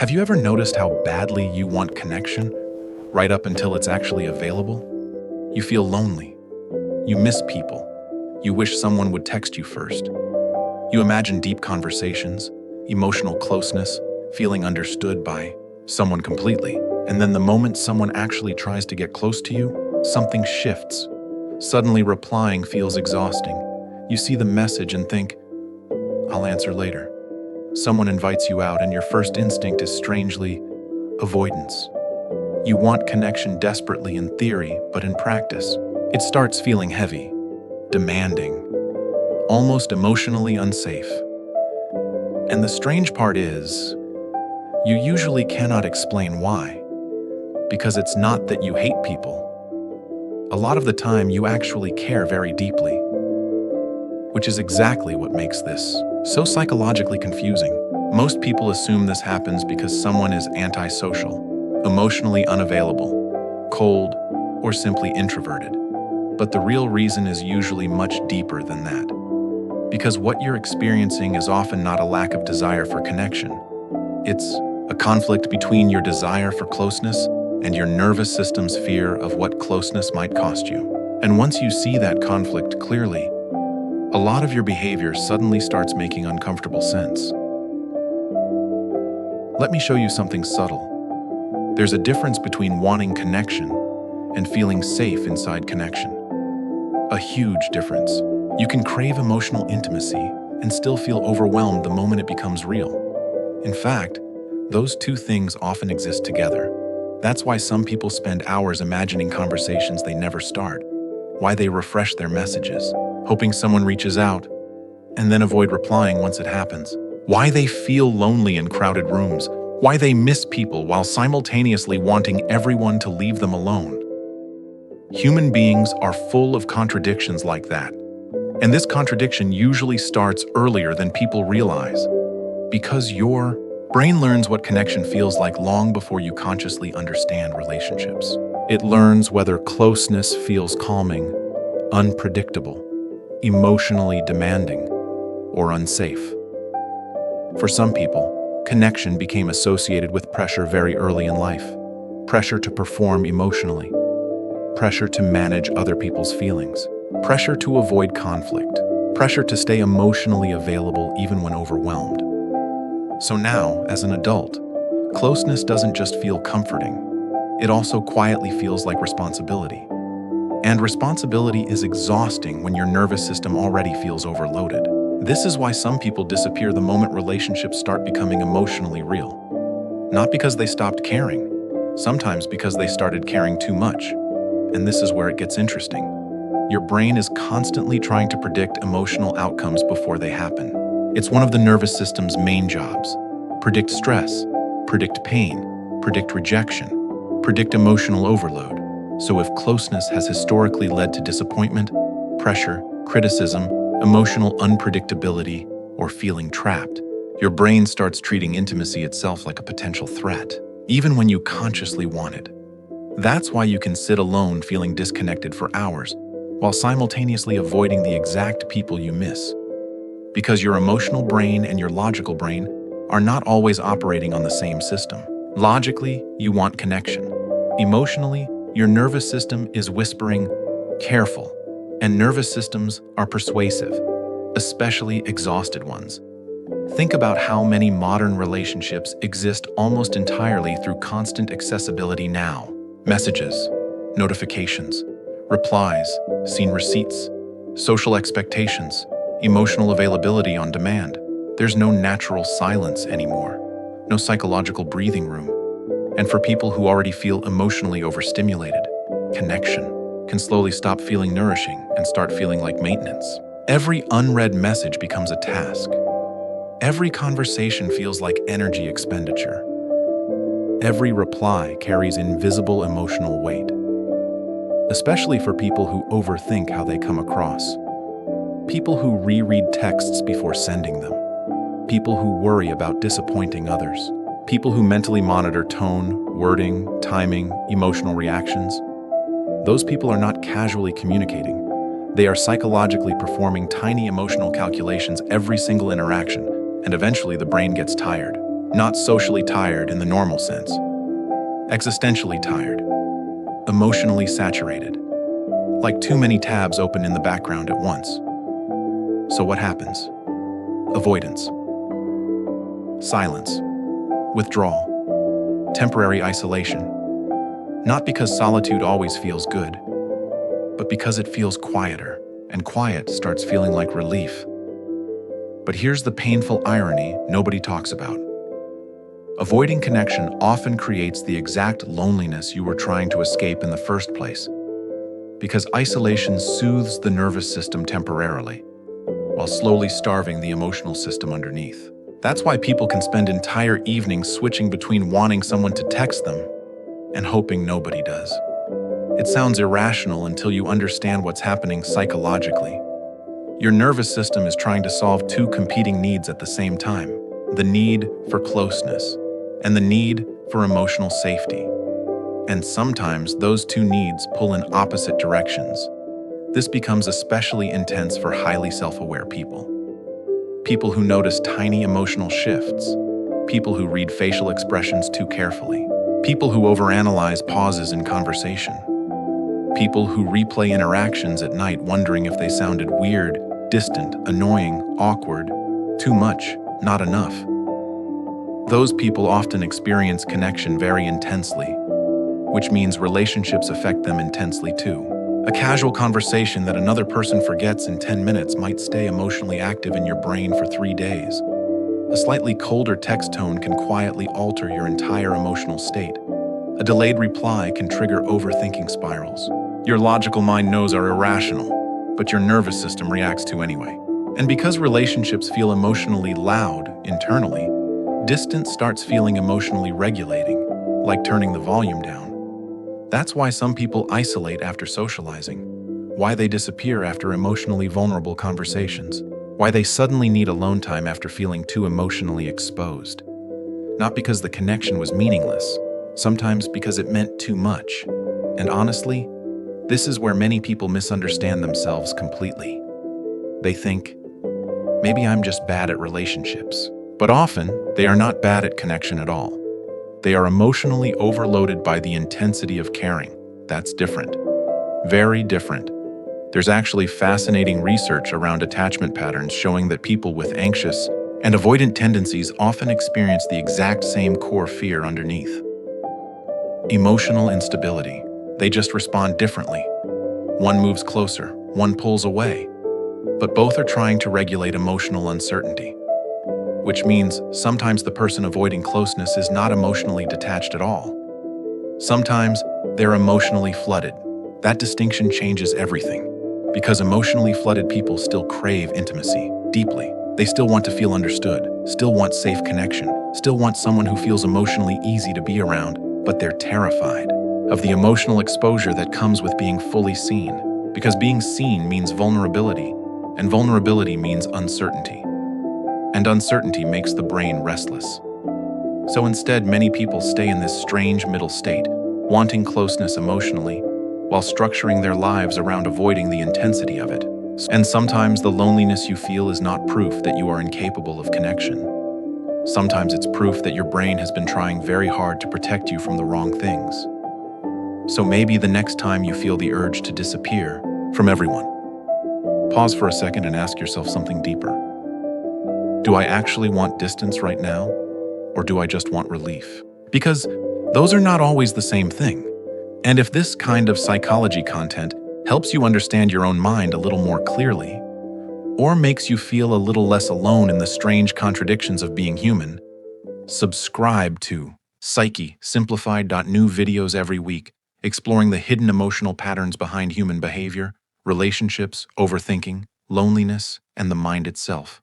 Have you ever noticed how badly you want connection, right up until it's actually available? You feel lonely. You miss people. You wish someone would text you first. You imagine deep conversations, emotional closeness, feeling understood by someone completely. And then the moment someone actually tries to get close to you, something shifts. Suddenly replying feels exhausting. You see the message and think, I'll answer later. Someone invites you out and your first instinct is strangely avoidance. You want connection desperately in theory, but in practice, it starts feeling heavy, demanding, almost emotionally unsafe. And the strange part is, you usually cannot explain why, because it's not that you hate people. A lot of the time, you actually care very deeply, which is exactly what makes this so psychologically confusing. Most people assume this happens because someone is antisocial, emotionally unavailable, cold, or simply introverted. But the real reason is usually much deeper than that. Because what you're experiencing is often not a lack of desire for connection. It's a conflict between your desire for closeness and your nervous system's fear of what closeness might cost you. And once you see that conflict clearly, a lot of your behavior suddenly starts making uncomfortable sense. Let me show you something subtle. There's a difference between wanting connection and feeling safe inside connection. A huge difference. You can crave emotional intimacy and still feel overwhelmed the moment it becomes real. In fact, those two things often exist together. That's why some people spend hours imagining conversations they never start, why they refresh their messages, hoping someone reaches out, and then avoid replying once it happens. Why they feel lonely in crowded rooms, why they miss people while simultaneously wanting everyone to leave them alone. Human beings are full of contradictions like that. And this contradiction usually starts earlier than people realize, because your brain learns what connection feels like long before you consciously understand relationships. It learns whether closeness feels calming, unpredictable, emotionally demanding, or unsafe. For some people, connection became associated with pressure very early in life. Pressure to perform emotionally, pressure to manage other people's feelings, pressure to avoid conflict, pressure to stay emotionally available even when overwhelmed. So now, as an adult, closeness doesn't just feel comforting, it also quietly feels like responsibility. And responsibility is exhausting when your nervous system already feels overloaded. This is why some people disappear the moment relationships start becoming emotionally real. Not because they stopped caring, sometimes because they started caring too much. And this is where it gets interesting. Your brain is constantly trying to predict emotional outcomes before they happen. It's one of the nervous system's main jobs. Predict stress, predict pain, predict rejection, predict emotional overload. So if closeness has historically led to disappointment, pressure, criticism, emotional unpredictability, or feeling trapped, your brain starts treating intimacy itself like a potential threat, even when you consciously want it. That's why you can sit alone feeling disconnected for hours, while simultaneously avoiding the exact people you miss. Because your emotional brain and your logical brain are not always operating on the same system. Logically, you want connection. Emotionally, your nervous system is whispering, careful, and nervous systems are persuasive, especially exhausted ones. Think about how many modern relationships exist almost entirely through constant accessibility now. Messages, notifications, replies, seen receipts, social expectations, emotional availability on demand. There's no natural silence anymore, no psychological breathing room. And for people who already feel emotionally overstimulated, connection can slowly stop feeling nourishing and start feeling like maintenance. Every unread message becomes a task. Every conversation feels like energy expenditure. Every reply carries invisible emotional weight, especially for people who overthink how they come across. People who reread texts before sending them. People who worry about disappointing others. People who mentally monitor tone, wording, timing, emotional reactions. Those people are not casually communicating. They are psychologically performing tiny emotional calculations every single interaction, and eventually the brain gets tired. Not socially tired in the normal sense. Existentially tired. Emotionally saturated. Like too many tabs open in the background at once. So what happens? Avoidance. Silence. Withdrawal. Temporary isolation. Not because solitude always feels good, but because it feels quieter, and quiet starts feeling like relief. But here's the painful irony nobody talks about. Avoiding connection often creates the exact loneliness you were trying to escape in the first place, because isolation soothes the nervous system temporarily, while slowly starving the emotional system underneath. That's why people can spend entire evenings switching between wanting someone to text them and hoping nobody does. It sounds irrational until you understand what's happening psychologically. Your nervous system is trying to solve two competing needs at the same time: the need for closeness and the need for emotional safety. And sometimes those two needs pull in opposite directions. This becomes especially intense for highly self-aware people. People who notice tiny emotional shifts. People who read facial expressions too carefully. People who overanalyze pauses in conversation. People who replay interactions at night wondering if they sounded weird, distant, annoying, awkward, too much, not enough. Those people often experience connection very intensely, which means relationships affect them intensely too. A casual conversation that another person forgets in 10 minutes might stay emotionally active in your brain for 3 days. A slightly colder text tone can quietly alter your entire emotional state. A delayed reply can trigger overthinking spirals. Your logical mind knows are irrational, but your nervous system reacts to anyway. And because relationships feel emotionally loud internally, distance starts feeling emotionally regulating, like turning the volume down. That's why some people isolate after socializing, why they disappear after emotionally vulnerable conversations, why they suddenly need alone time after feeling too emotionally exposed. Not because the connection was meaningless, sometimes because it meant too much. And honestly, this is where many people misunderstand themselves completely. They think, maybe I'm just bad at relationships. But often, they are not bad at connection at all. They are emotionally overloaded by the intensity of caring. That's different. Very different. There's actually fascinating research around attachment patterns showing that people with anxious and avoidant tendencies often experience the exact same core fear underneath. Emotional instability. They just respond differently. One moves closer, one pulls away. But both are trying to regulate emotional uncertainty. Which means sometimes the person avoiding closeness is not emotionally detached at all. Sometimes they're emotionally flooded. That distinction changes everything. Because emotionally flooded people still crave intimacy deeply. They still want to feel understood, still want safe connection, still want someone who feels emotionally easy to be around, but they're terrified of the emotional exposure that comes with being fully seen. Because being seen means vulnerability, and vulnerability means uncertainty. And uncertainty makes the brain restless. So instead, many people stay in this strange middle state, wanting closeness emotionally, while structuring their lives around avoiding the intensity of it. And sometimes the loneliness you feel is not proof that you are incapable of connection. Sometimes it's proof that your brain has been trying very hard to protect you from the wrong things. So maybe the next time you feel the urge to disappear from everyone, pause for a second and ask yourself something deeper. Do I actually want distance right now, or do I just want relief? Because those are not always the same thing. And if this kind of psychology content helps you understand your own mind a little more clearly, or makes you feel a little less alone in the strange contradictions of being human, subscribe to Psyche Simplified. New videos every week, exploring the hidden emotional patterns behind human behavior, relationships, overthinking, loneliness, and the mind itself.